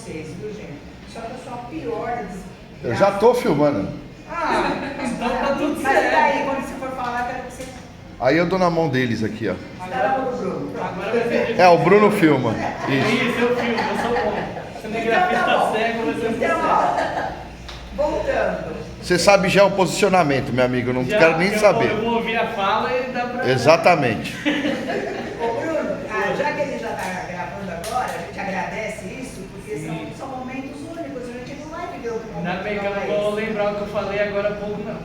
vocês, viu, gente? Só que eu sou a pior das... Eu já tô filmando. Então tá tudo certo. Mas daí, quando você for falar, quero que você... Aí eu dou na mão deles aqui, ó. Agora eu vou pro Bruno. Agora vai ser. É, o Bruno filma. Isso, eu filmo, eu sou bom. Cinegrafista cego, você Então, ó, voltando. Você sabe já o posicionamento, meu amigo, eu não Já, quero nem saber. Eu vou ouvir a fala e dá pra... Exatamente. Ô Bruno, já que ele já está gravando agora, a gente agradece isso, porque são momentos únicos, a gente não vai viver outro momento. Ainda bem que eu não vou lembrar o que eu falei agora há pouco, não.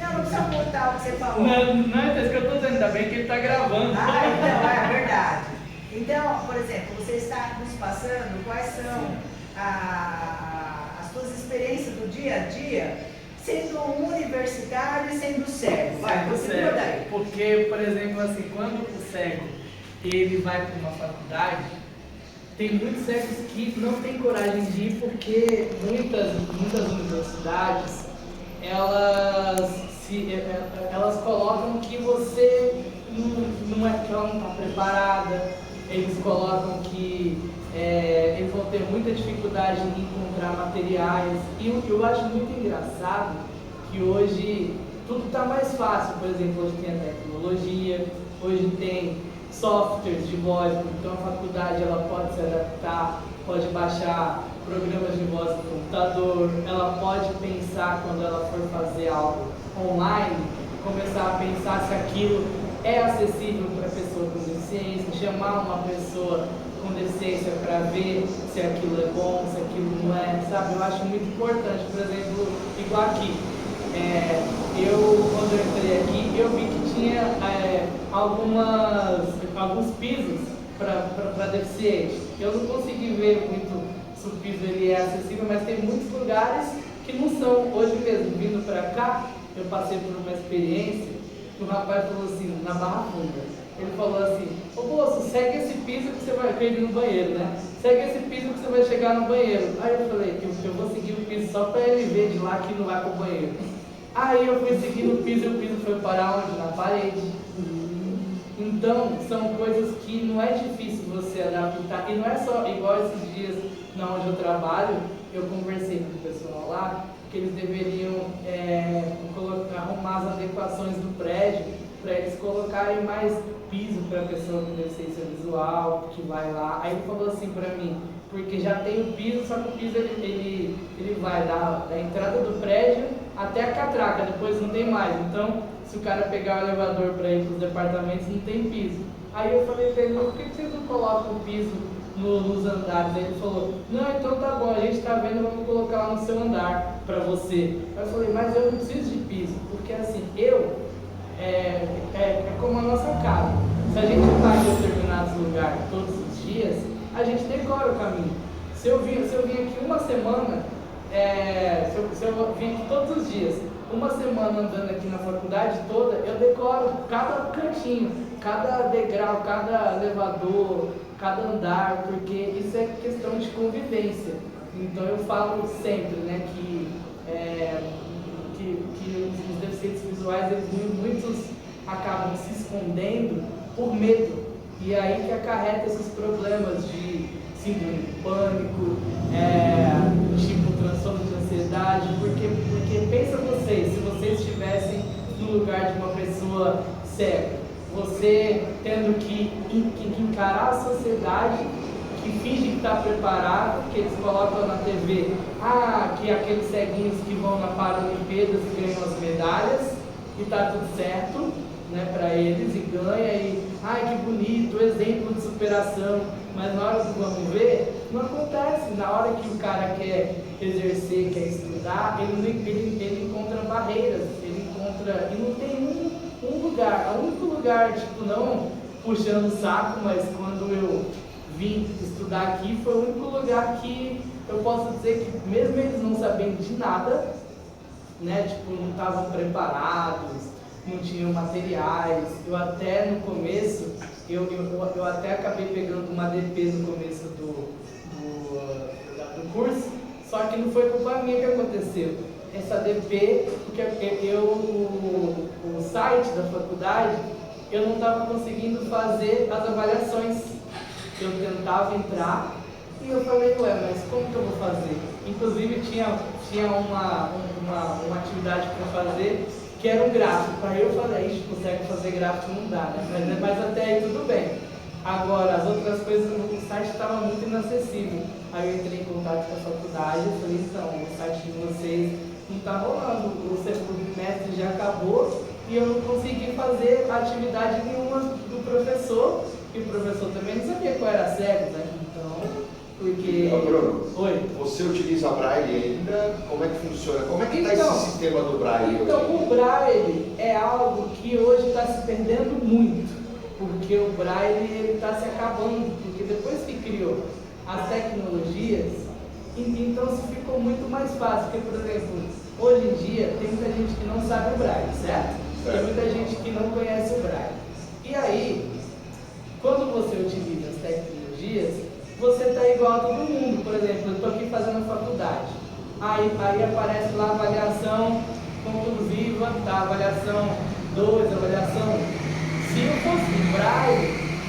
Não precisa botar o que você falou. Não, é isso que eu tô dizendo, ainda bem que ele tá gravando. Então, é verdade. Então, por exemplo, você está nos passando quais são as suas experiências do dia a dia, sendo um universitário e sendo cego. Vai, continua daí. Porque, por exemplo, assim, quando o cego ele vai para uma faculdade, tem muitos cegos que não têm coragem de ir porque muitas universidades elas colocam que você não é, que ela não está preparada, eles colocam que eles vão ter muita dificuldade em encontrar materiais. E o que eu acho muito engraçado que hoje tudo está mais fácil. Por exemplo, hoje tem a tecnologia, hoje tem softwares de voz, então a faculdade ela pode se adaptar, pode baixar programas de voz no computador, ela pode pensar quando ela for fazer algo online, começar a pensar se aquilo é acessível para a pessoa com deficiência, chamar uma pessoa com deficiência para ver se aquilo é bom, se aquilo não é, sabe? Eu acho muito importante, por exemplo, igual aqui. Quando eu entrei aqui, eu vi que tinha alguns pisos para deficiente. Eu não consegui ver muito se o piso ele é acessível, mas tem muitos lugares que não são. Hoje mesmo, vindo para cá, eu passei por uma experiência que o rapaz falou assim, na Barra Funda, ele falou assim: ô moço, segue esse piso que você vai ir no banheiro, né? Segue esse piso que você vai chegar no banheiro. Aí eu falei, eu vou seguir o piso só para ele ver de lá que não vai pro banheiro. Aí eu fui seguindo o piso e o piso foi parar onde? Na parede. Então, são coisas que não é difícil você adaptar. E não é só, igual esses dias onde eu trabalho, eu conversei com o pessoal lá, que eles deveriam arrumar as adequações do prédio para eles colocarem mais piso para a pessoa com deficiência visual, que vai lá. Aí ele falou assim para mim, porque já tem o piso, só que o piso ele vai da entrada do prédio até a catraca, depois não tem mais. Então, se o cara pegar o elevador para ir para os departamentos, não tem piso. Aí eu falei para ele, mas por que vocês não colocam o piso nos andares? Aí ele falou, não, então tá bom, a gente está vendo, vamos colocar lá no seu andar para você. Aí eu falei, mas eu não preciso de piso, porque assim, é como a nossa casa. Se a gente vai em determinados lugares todos os dias, a gente decora o caminho. Se eu vim aqui uma semana, se eu vim aqui todos os dias, uma semana andando aqui na faculdade toda, eu decoro cada cantinho, cada degrau, cada elevador, cada andar, porque isso é questão de convivência. Então eu falo sempre, né, que os deficientes visuais, muitos acabam se escondendo por medo, e aí que acarreta esses problemas de síndrome de pânico, tipo transtorno de ansiedade, porque pensa vocês, se vocês estivessem no lugar de uma pessoa cega, você tendo que encarar a sociedade que finge que está preparado, que eles colocam na TV, que aqueles ceguinhos que vão na Paralimpíadas e ganham as medalhas, e tá tudo certo, né, para eles, e ganha, e que bonito, exemplo de superação, mas na hora do vamos ver, não acontece. Na hora que o cara quer exercer, quer estudar, ele encontra barreiras, ele encontra, e não tem um lugar, o único lugar, tipo, não puxando o saco, mas quando eu vim estudar aqui, foi o único lugar que eu posso dizer que, mesmo eles não sabendo de nada, né, tipo, não estavam preparados, não tinham materiais. Eu até no começo, eu até acabei pegando uma DP no começo do curso, só que não foi culpa minha que aconteceu. Essa DP, porque o site da faculdade, eu não estava conseguindo fazer as avaliações. Eu tentava entrar, E eu falei, ué, mas como que eu vou fazer? Inclusive tinha uma atividade para fazer que era um gráfico. Aí eu falei, ixi, consegue fazer gráfico, não dá, né? Mas até aí tudo bem. Agora, as outras coisas, o site estava muito inacessível. Aí eu entrei em contato com a faculdade e falei, então, o site de vocês não está rolando, o segundo trimestre já acabou e eu não consegui fazer atividade nenhuma do professor, e o professor também não sabia qual era cego, né? Então, porque... Ô, Bruno, Oi? você utiliza Braille ainda? Como é que funciona? Como é que está Então, esse sistema do Braille Então, hoje? o Braille é algo que hoje está se perdendo muito, porque o Braille está se acabando, porque depois que criou as tecnologias, então se ficou muito mais fácil, porque, por exemplo, hoje em dia tem muita gente que não sabe o Braille, certo? Tem muita gente que não conhece o Braille. E aí, quando você utiliza as tecnologias, você está igual a todo mundo. Por exemplo, eu estou aqui fazendo faculdade, aí aparece lá a avaliação conclusiva, tá? Avaliação 2, avaliação 1. Se eu fosse Braille,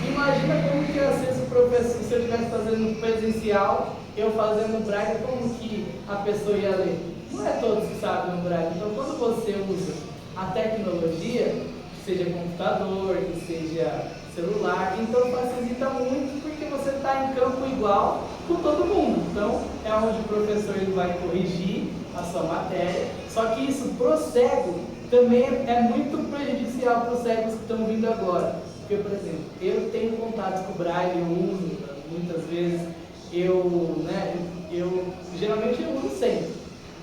imagina como que ia ser se o professor, se eu estivesse fazendo presencial, eu fazendo Braille, como que a pessoa ia ler? Não é todos que sabem o Braille. Então, quando você usa a tecnologia, seja computador, que seja celular, então facilita muito porque você está em campo igual com todo mundo. Então, é onde o professor ele vai corrigir a sua matéria, só que isso pro cego também é muito prejudicial para os cegos que estão vindo agora. Porque, por exemplo, eu tenho contato com o Braille, eu uso muitas vezes, geralmente eu uso sempre,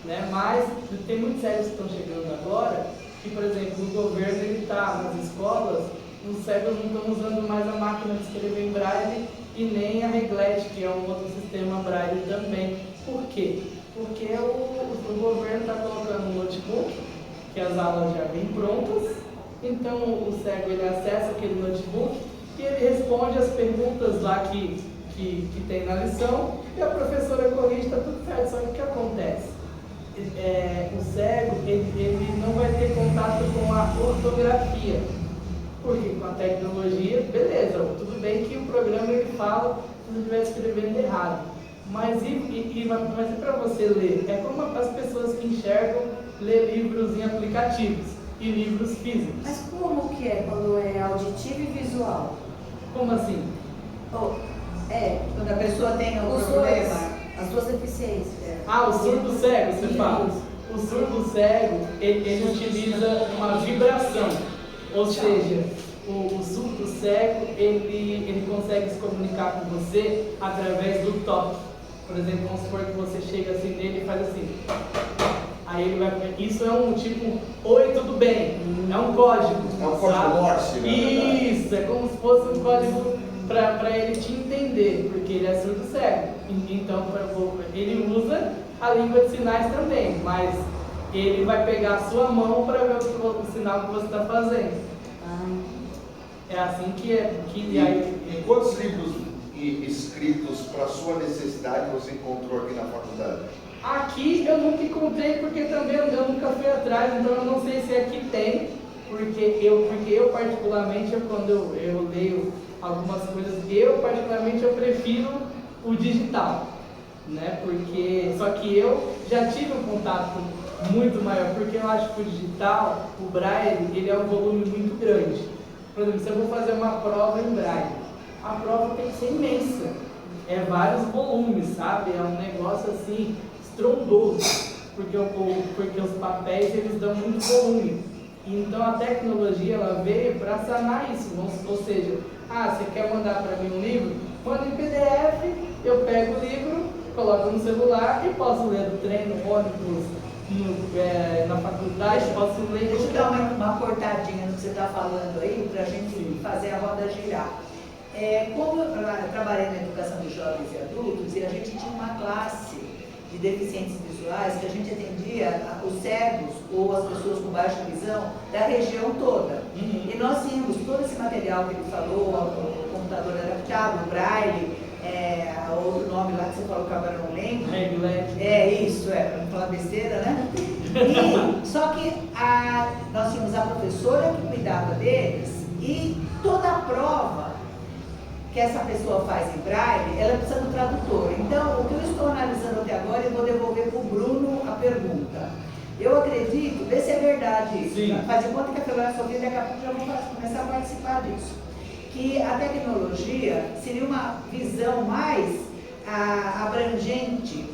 né? Mas tem muitos cegos que estão chegando agora, que, por exemplo, o governo ele está nas escolas, os cegos não estão usando mais a máquina de escrever em Braille e nem a Reglete, que é um outro sistema Braille também. Por quê? Porque o governo está colocando um notebook, que as aulas já vêm prontas, então o cego ele acessa aquele notebook e ele responde as perguntas lá que tem na lição e a professora corrige, está tudo certo. Só que o que acontece? O cego ele não vai ter contato com a ortografia, porque com a tecnologia, beleza, tudo bem que o programa ele fala se você estiver escrevendo errado, mas e para você ler? É como as pessoas que enxergam ler livros em aplicativos e livros físicos. Mas como que é quando é auditivo e visual? Como assim? Quando a pessoa tem algum Os problema. dois, as duas deficiências. O surdo cego, você fala? O surdo cego, ele utiliza uma vibração, ou seja, o surdo cego, ele consegue se comunicar com você através do toque. Por exemplo, vamos supor que você chega assim nele e faz assim. Aí ele vai. Isso é um tipo, oi, tudo bem? É um código. É um código Morse, né? Isso, é como se fosse um código para ele te entender, porque ele é surdo cego. Então ele usa a língua de sinais também, mas ele vai pegar a sua mão para ver o sinal que você está fazendo. É assim que é. E quantos livros escritos para sua necessidade você encontrou aqui na faculdade? Aqui eu nunca encontrei, porque também eu nunca fui atrás, então eu não sei se aqui tem, porque eu particularmente, quando eu leio algumas coisas, eu prefiro o digital, né? Porque, só que eu já tive um contato muito maior, porque eu acho que o digital, o Braille, ele é um volume muito grande. Por exemplo, se eu vou fazer uma prova em Braille, a prova tem que ser imensa, é vários volumes, sabe? É um negócio assim, estrondoso, porque os papéis eles dão muito volume. Então a tecnologia ela veio para sanar isso, ou seja, você quer mandar para mim um livro? Manda em PDF, eu pego o livro, coloco no celular e posso ler no trem, no ônibus, na faculdade, posso ler. Deixa eu dar uma cortadinha no que você está falando aí, para a gente fazer a roda girar. Como eu trabalhei na educação de jovens e adultos, e a gente tinha uma classe de deficientes visuais que a gente atendia os cegos ou as pessoas com baixa visão da região toda. E nós tínhamos todo esse material que ele falou, o computador adaptável, o Braille, outro nome lá que você falou que agora eu não lembro. Isso, para não falar besteira, né? Só que nós tínhamos a professora que cuidava deles e toda a prova que essa pessoa faz em braille, ela precisa do tradutor. Então, o que eu estou analisando até agora, eu vou devolver para o Bruno a pergunta. Eu acredito, vê se é verdade isso. Sim. Faz de conta que a filosofia daqui a pouco já vou começar a participar disso. Que a tecnologia seria uma visão mais abrangente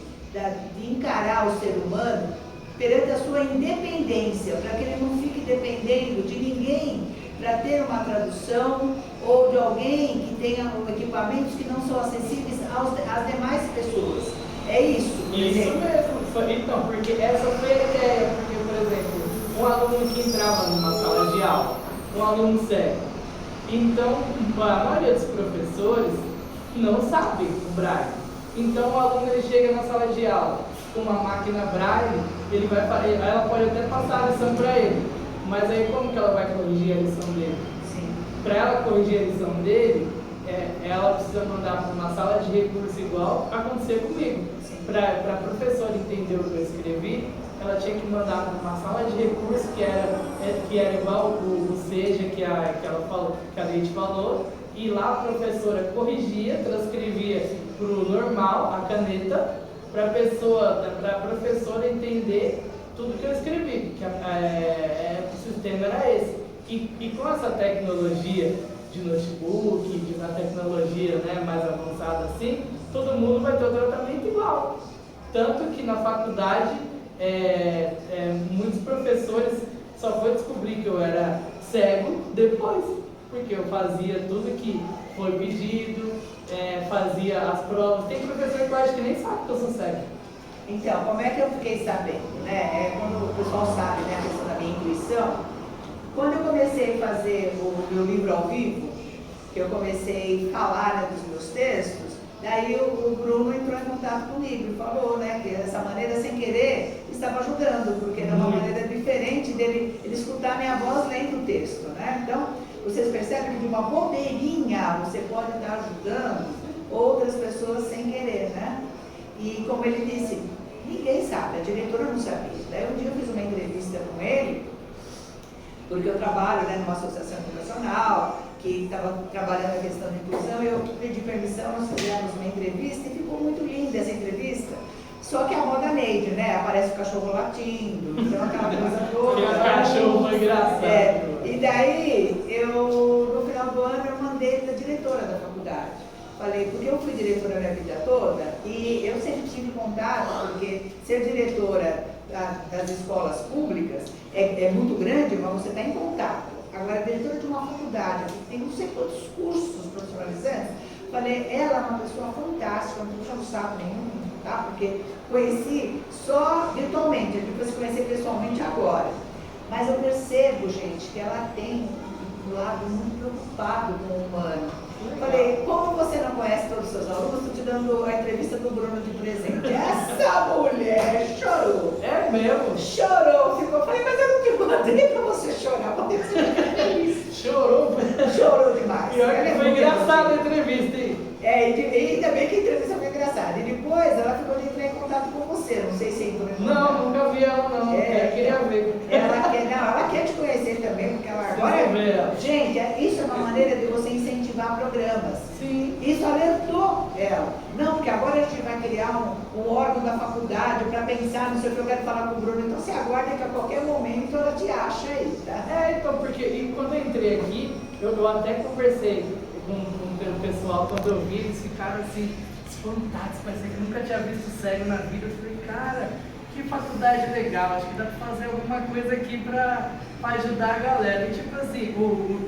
de encarar o ser humano perante a sua independência, para que ele não fique dependendo de ninguém para ter uma tradução ou de alguém que tenha equipamentos que não são acessíveis às demais pessoas. É isso? Isso mesmo. Então, porque essa foi a ideia. Porque, por exemplo, um aluno que entrava numa sala de aula, um aluno cego. Então, a maioria dos professores não sabe o braille. Então, o aluno ele chega na sala de aula com uma máquina braille, ela pode até passar a lição para ele. Mas aí como que ela vai corrigir a lição dele? Para ela corrigir a lição dele, ela precisa mandar para uma sala de recurso igual aconteceu comigo. Para a professora entender o que eu escrevi, ela tinha que mandar para uma sala de recurso que era igual o seja que ela falou, que a Leite falou, e lá a professora corrigia, transcrevia para o normal, a caneta, para a professora entender tudo que eu escrevi, que o sistema era esse. E com essa tecnologia de notebook, uma tecnologia, né, mais avançada assim, todo mundo vai ter o tratamento igual. Tanto que na faculdade, muitos professores só foi descobrir que eu era cego depois, porque eu fazia tudo que foi pedido, fazia as provas. Tem professor que eu acho que nem sabe que eu sou cego. Então, como é que eu fiquei sabendo, né? Quando o pessoal sabe, né, a questão da minha intuição, quando eu comecei a fazer o meu livro ao vivo, que eu comecei a falar, né, dos meus textos, daí o Bruno entrou em contato comigo e falou, né, que dessa maneira, sem querer, estava ajudando, porque era uma maneira diferente dele escutar minha voz lendo o texto, né? Então, vocês percebem que de uma bobeirinha você pode estar ajudando outras pessoas sem querer, né? E como ele disse, ninguém sabe, a diretora não sabia. Daí um dia eu fiz uma entrevista com ele, porque eu trabalho, né, numa associação educacional, que estava trabalhando a questão de inclusão, eu pedi permissão, nós fizemos uma entrevista e ficou muito linda essa entrevista. Só que a moda Neide, né? Aparece o cachorro latindo, então aquela coisa toda. O cachorro foi engraçado. E daí, no final do ano, eu mandei para a diretora da faculdade. Falei, porque eu fui diretora a minha vida toda e eu sempre tive contato, porque ser diretora das escolas públicas é muito grande, mas você está em contato. Agora, diretora de uma faculdade, que tem não sei quantos cursos profissionalizantes, falei, ela é uma pessoa fantástica, não puxa um saco nenhum, tá? Porque conheci só virtualmente, depois conheci pessoalmente agora. Mas eu percebo, gente, que ela tem um lado muito preocupado com o humano. Falei, como você não conhece todos os seus alunos, estou te dando a entrevista do Bruno de presente. Essa mulher chorou. É mesmo? Chorou, ficou. Falei, mas eu não te mandei para você chorar, mandei para você ficar feliz. Chorou? Chorou demais. Pior que foi engraçada a entrevista, hein? E ainda bem que a entrevista foi engraçada. E depois ela ficou de entrar em contato com você. Não sei se entrou em contato. Não, nunca vi ela não. Eu queria ver. Ela quer te conhecer também, porque ela agora. Gente, isso é uma maneira de você incentivar programas. Sim. Isso alertou ela. Não, porque agora a gente vai criar um órgão da faculdade para pensar no que eu quero falar com o Bruno. Então você aguarda que a qualquer momento ela te acha aí, tá? Então, porque quando eu entrei aqui, eu até conversei com o pessoal, quando eu vi, eles ficaram assim, espantados, parecia que nunca tinha visto cego na vida. Eu falei, cara, que faculdade legal, acho que dá pra fazer alguma coisa aqui pra ajudar a galera. E tipo assim,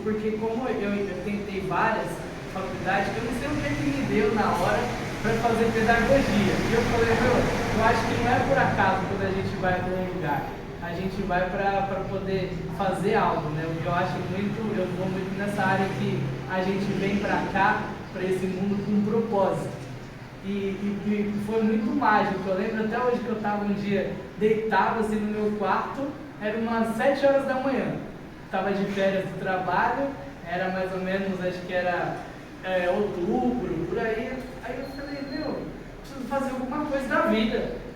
porque como eu tentei várias faculdades, eu não sei o que me deu na hora para fazer pedagogia. E eu falei, eu acho que não é por acaso quando a gente vai para um lugar. A gente vai para poder fazer algo, né? Eu acho muito, eu vou muito nessa área que a gente vem para cá, para esse mundo com um propósito. E foi muito mágico. Eu lembro até hoje que eu estava um dia deitado assim no meu quarto, era umas 7 horas da manhã. Estava de férias do trabalho, era mais ou menos, acho que era outubro, por aí. Aí eu falei, preciso fazer alguma coisa da vida.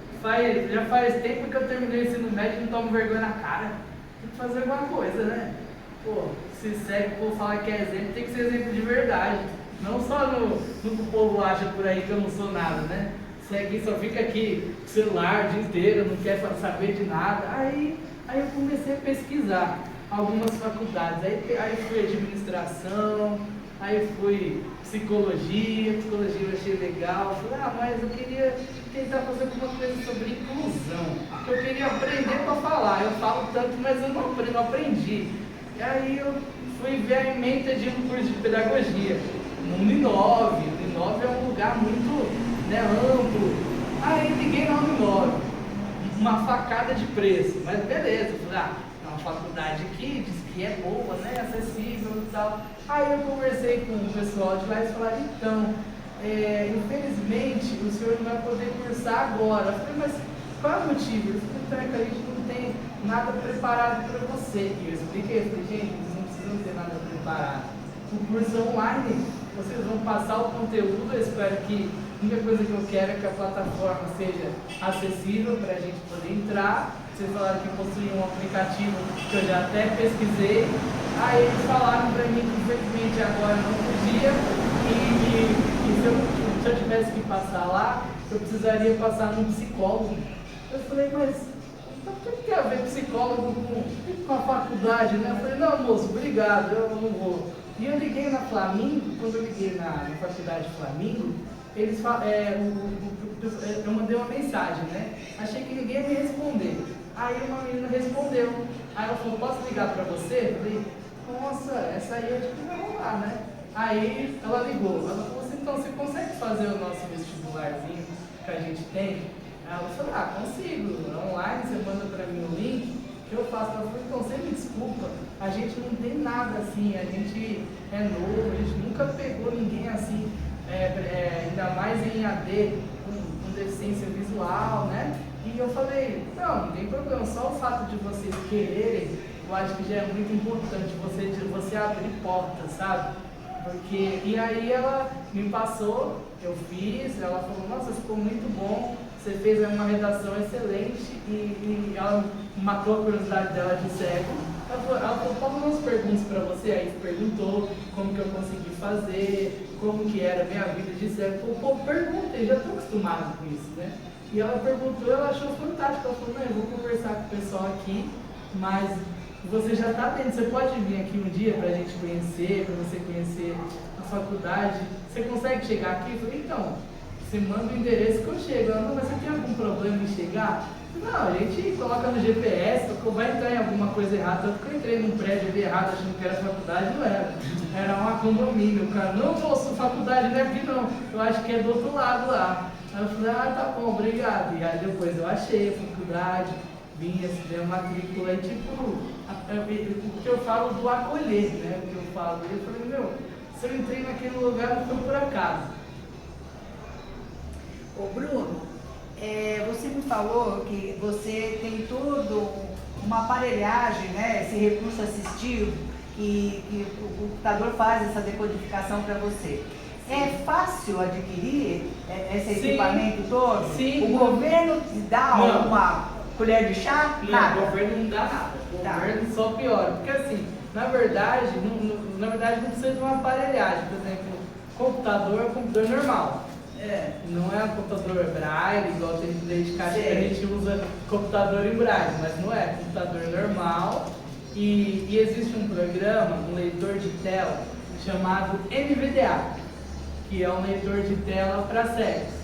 Já faz tempo que eu terminei o ensino médio e não tomo vergonha na cara. Tem que fazer alguma coisa, né? Pô, se segue, for falar que é exemplo, tem que ser exemplo de verdade. Não só no que o povo acha por aí que eu não sou nada, né? Você aqui só fica aqui com o celular o dia inteiro, não quer saber de nada. Aí eu comecei a pesquisar algumas faculdades. Aí fui administração, aí fui psicologia eu achei legal. Falei, mas eu queria tentar fazer alguma coisa sobre inclusão. Eu queria aprender para falar. Eu falo tanto, mas eu não aprendi. E aí eu fui ver a ementa de um curso de pedagogia. No Uninove. O Uninove é um lugar muito, né, amplo. Aí liguei na Uninove. Uma facada de preço. Mas beleza. Falei, é uma faculdade aqui, diz que é boa, né, acessível e tal. Aí eu conversei com o pessoal de lá e eles falaram, então, infelizmente o senhor não vai poder cursar agora. Eu falei, mas qual é o motivo? Eles falaram, que a gente não tem nada preparado para você. E eu expliquei, eu falei, gente, vocês não precisam ter nada preparado. O curso é online, vocês vão passar o conteúdo, eu espero que a única coisa que eu quero é que a plataforma seja acessível para a gente poder entrar. Vocês falaram que possuíam um aplicativo que eu já até pesquisei. Aí eles falaram para mim que infelizmente agora não podia e se eu tivesse que passar lá, eu precisaria passar num psicólogo. Eu falei, mas o que tem a ver psicólogo com a faculdade, né? Eu falei, não, moço, obrigado, eu não vou. E eu liguei na Flamingo, quando eu liguei na faculdade Flamingo, eles eu mandei uma mensagem, né? Achei que ninguém ia me responder. Aí uma menina respondeu. Aí ela falou, posso ligar pra você? Eu falei, nossa, essa aí acho que vai rolar, né? Aí ela ligou. Ela falou assim, então você consegue fazer o nosso vestibularzinho que a gente tem? Aí ela falou, consigo. Online, você manda pra mim o link que eu faço. Ela falou, então você me desculpa, a gente não tem nada assim, a gente é novo, a gente nunca pegou ninguém assim, ainda mais em AD com deficiência visual, né? E eu falei, não tem problema, só o fato de vocês quererem, eu acho que já é muito importante, você abrir portas, sabe? E aí ela me passou, eu fiz, ela falou, nossa, ficou muito bom, você fez uma redação excelente e ela matou a curiosidade dela de cego. Ela falou, posso fazer umas perguntas para você? Aí perguntou como que eu consegui fazer, como que era a minha vida de cego. Eu falei, perguntei, já estou acostumado com isso, né? E ela perguntou, ela achou fantástico, ela falou, não, eu vou conversar com o pessoal aqui, mas você já está dentro, você pode vir aqui um dia para a gente conhecer, para você conhecer a faculdade, você consegue chegar aqui? Eu falei, então, você manda o endereço que eu chego. Ela, não, mas você tem algum problema em chegar? Não, a gente coloca no GPS, vai entrar em alguma coisa errada. Tanto que eu entrei num prédio ali errado, achando que era faculdade, não era. Era uma condomínio. O cara, não, moço, faculdade não é aqui não, eu acho que é do outro lado lá. Aí eu falei, tá bom, obrigado. E aí depois eu achei a faculdade, vinha, a matrícula, e tipo, o que eu falo do acolher, né? O que eu falo, eu falei, se eu entrei naquele lugar não foi por acaso. Ô Bruno, você me falou que você tem tudo, uma aparelhagem, né, esse recurso assistivo, que o computador faz essa decodificação para você. É fácil adquirir esse equipamento todo? Sim. O governo te dá uma colher de chá? Não, Nada. o governo não dá nada. O governo só piora. Porque assim, na verdade não precisa de uma aparelhagem. Por exemplo, computador é um computador normal. Não é um computador braille, igual tem desde casa que a gente usa computador em braille, mas não é, computador normal. E existe um programa, um leitor de tela, chamado NVDA, que é um leitor de tela para cegos.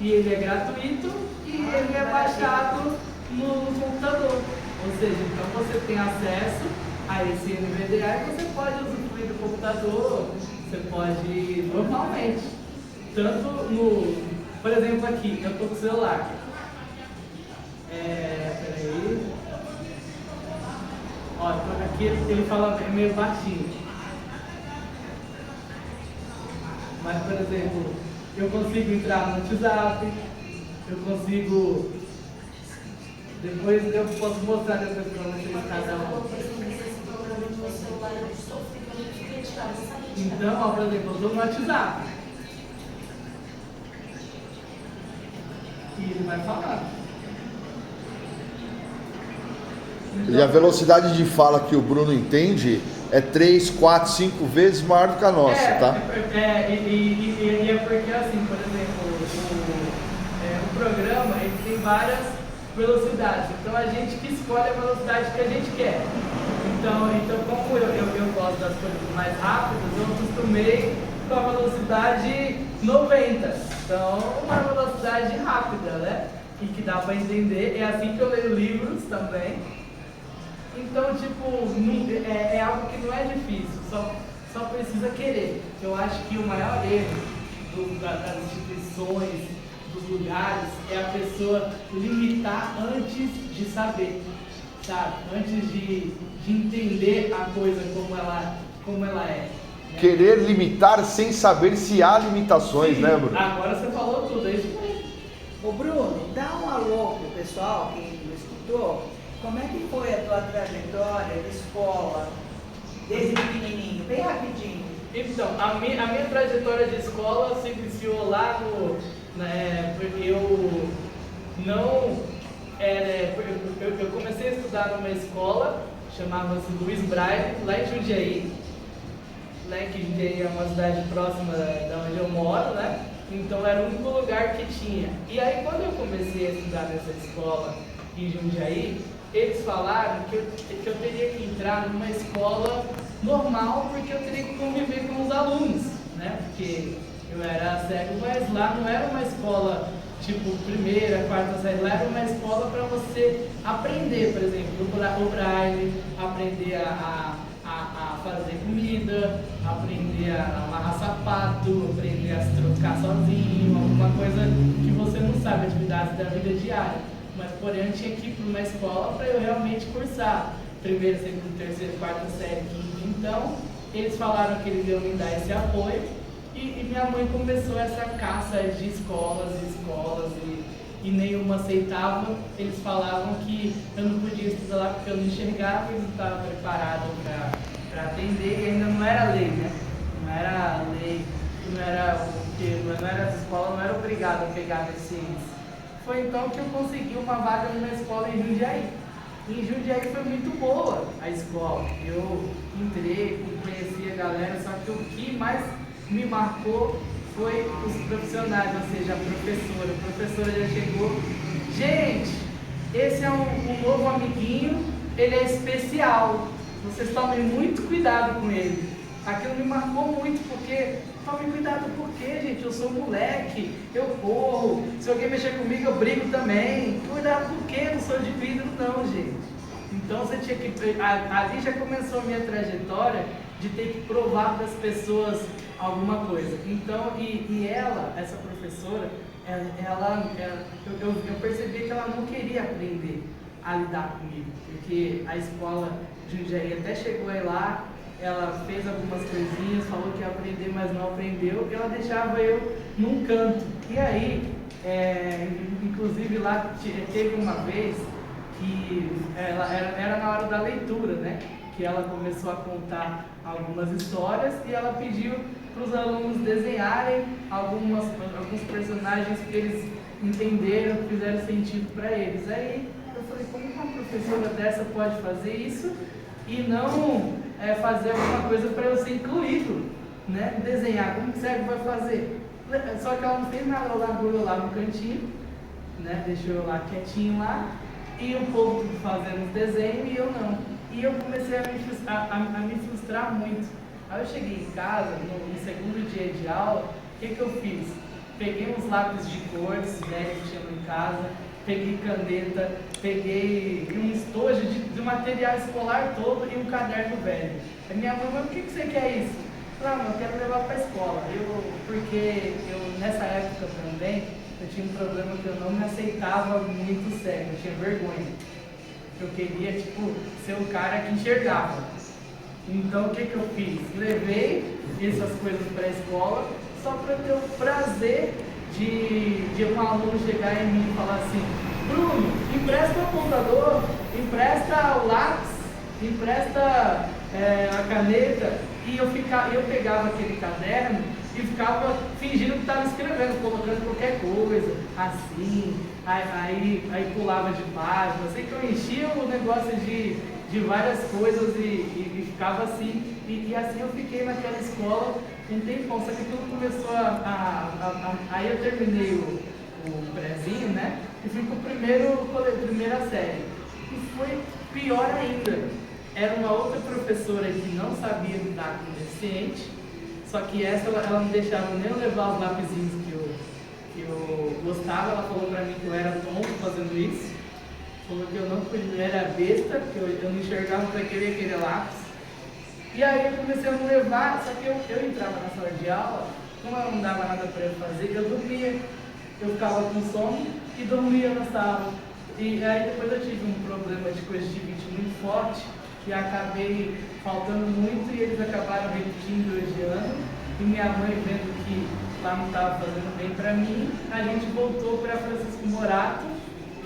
E ele é gratuito e ele é baixado no computador. Ou seja, então você tem acesso a esse NVDA e você pode usufruir do computador, você pode ir normalmente. Tanto por exemplo aqui, eu estou com o celular. Peraí. Ó, aqui ele fala meio baixinho. Mas, por exemplo, eu consigo entrar no WhatsApp, eu consigo. Depois eu posso mostrar depois para vocês cada um. Então, ó, por exemplo, eu estou no WhatsApp. E ele vai falar. E a velocidade de fala que o Bruno entende é 3, 4, 5 vezes maior do que a nossa, tá? E é porque assim, por exemplo, o programa ele tem várias velocidades, então a gente que escolhe a velocidade que a gente quer. Então como eu gosto das coisas mais rápidas, eu acostumei com a velocidade 90, então uma velocidade rápida, né? E que dá para entender, é assim que eu leio livros também. Então, tipo, é algo que não é difícil, só precisa querer. Eu acho que o maior erro das instituições, dos lugares, é a pessoa limitar antes de saber, sabe? Antes de entender a coisa como ela é. Né? Querer limitar sem saber se há limitações, Sim, né, Bruno? agora você falou tudo, é isso mesmo. Ô Bruno, dá um alô pro pessoal que não escutou. Como é que foi a tua trajetória de escola, desde pequenininho, bem rapidinho? Então, a minha trajetória de escola se iniciou lá porque eu não... eu comecei a estudar numa escola, chamava-se Luiz Braille, lá em Jundiaí, né, que Jundiaí é uma cidade próxima da onde eu moro, né? Então era o único lugar que tinha. E aí quando eu comecei a estudar nessa escola em Jundiaí, eles falaram que eu teria que entrar numa escola normal, porque eu teria que conviver com os alunos, né? Porque eu era cego, mas lá não era uma escola tipo primeira, quarta série, lá era uma escola para você aprender, por exemplo, o braille, aprender a fazer comida, aprender a amarrar sapato, aprender a se trocar sozinho, alguma coisa que você não sabe, atividades da vida diária. Mas, porém, eu tinha que ir para uma escola para eu realmente cursar primeira, segunda, terceira, quarta série, quinta. Então, eles falaram que eles iam me dar esse apoio e minha mãe começou essa caça de escolas e nenhuma aceitava. Eles falavam que eu não podia estudar lá porque eu não enxergava, eu não estava preparado para atender e ainda não era lei, né? Não era lei, não era as escolas, não era obrigado a pegar deficiência. Foi então que eu consegui uma vaga numa escola em Jundiaí. Em Jundiaí foi muito boa a escola. Eu entrei, conheci a galera, só que o que mais me marcou foi os profissionais, ou seja, a professora. A professora já chegou. Gente, esse é um novo amiguinho, ele é especial. Vocês tomem muito cuidado com ele. Aquilo me marcou muito, porque tomem cuidado porque, gente, eu sou moleque, eu corro, se alguém mexer comigo eu brigo também. Cuidado porque eu não sou de vidro não, gente. Então você tinha que... Ali já começou a minha trajetória de ter que provar para as pessoas alguma coisa. Então, e ela, essa professora, eu percebi que ela não queria aprender a lidar comigo, porque a escola Jundiaí até chegou aí lá, ela fez algumas coisinhas, falou que ia aprender, mas não aprendeu, e ela deixava eu num canto. E aí, inclusive lá teve uma vez que era na hora da leitura, né? Que ela começou a contar algumas histórias e ela pediu para os alunos desenharem alguns personagens que eles entenderam, fizeram sentido para eles. Aí eu falei, como uma professora dessa pode fazer isso e não fazer alguma coisa para eu ser incluído, né? Desenhar, como que serve vai fazer? Só que ela não fez nada, ela largou eu lá no cantinho, né? Deixou eu lá quietinho lá, e o povo fazendo os desenhos e eu não. E eu comecei a me frustrar muito. Aí eu cheguei em casa, no segundo dia de aula, o que eu fiz? Peguei uns lápis de cores, né, que tinha em casa, peguei caneta, peguei um estojo de material escolar todo e um caderno velho. A minha mãe, mas por que você quer isso? Eu falei, eu quero levar para a escola. Porque nessa época também, eu tinha um problema que eu não me aceitava muito cego, eu tinha vergonha. Eu queria, ser um cara que enxergava. Então, o que eu fiz? Levei essas coisas para a escola só para ter o prazer de um aluno chegar em mim e falar assim, Bruno, empresta o computador, empresta o lápis, empresta a caneta. E eu pegava aquele caderno e ficava fingindo que estava escrevendo, colocando qualquer coisa, assim, aí pulava de página. Sei que eu enchia o negócio de de várias coisas e ficava assim. E assim eu fiquei naquela escola um tempão, só que tudo começou aí eu terminei o prézinho, né? E fui pro primeira série. E foi pior ainda. Era uma outra professora que não sabia lidar com deficiente, só que essa ela não deixava nem eu levar os lapisinhos que eu gostava. Ela falou pra mim que eu era tonto fazendo isso. Falou que eu não podia, era besta, que eu não enxergava para aquele lápis. E aí eu comecei a não levar, só que eu entrava na sala de aula, como ela não dava nada para eu fazer, eu dormia. Eu ficava com sono e dormia na sala. E aí depois eu tive um problema de conjuntivite muito forte, e acabei faltando muito, e eles acabaram repetindo esse ano. E minha mãe, vendo que lá não estava fazendo bem para mim, a gente voltou para Francisco Morato,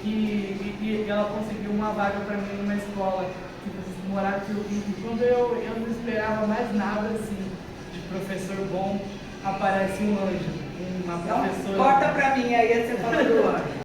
e ela conseguiu uma vaga para mim numa escola de Francisco Morato. E quando eu não esperava mais nada assim, de professor bom, aparece um anjo, uma professora. Então, corta para mim aí, você fala do anjo.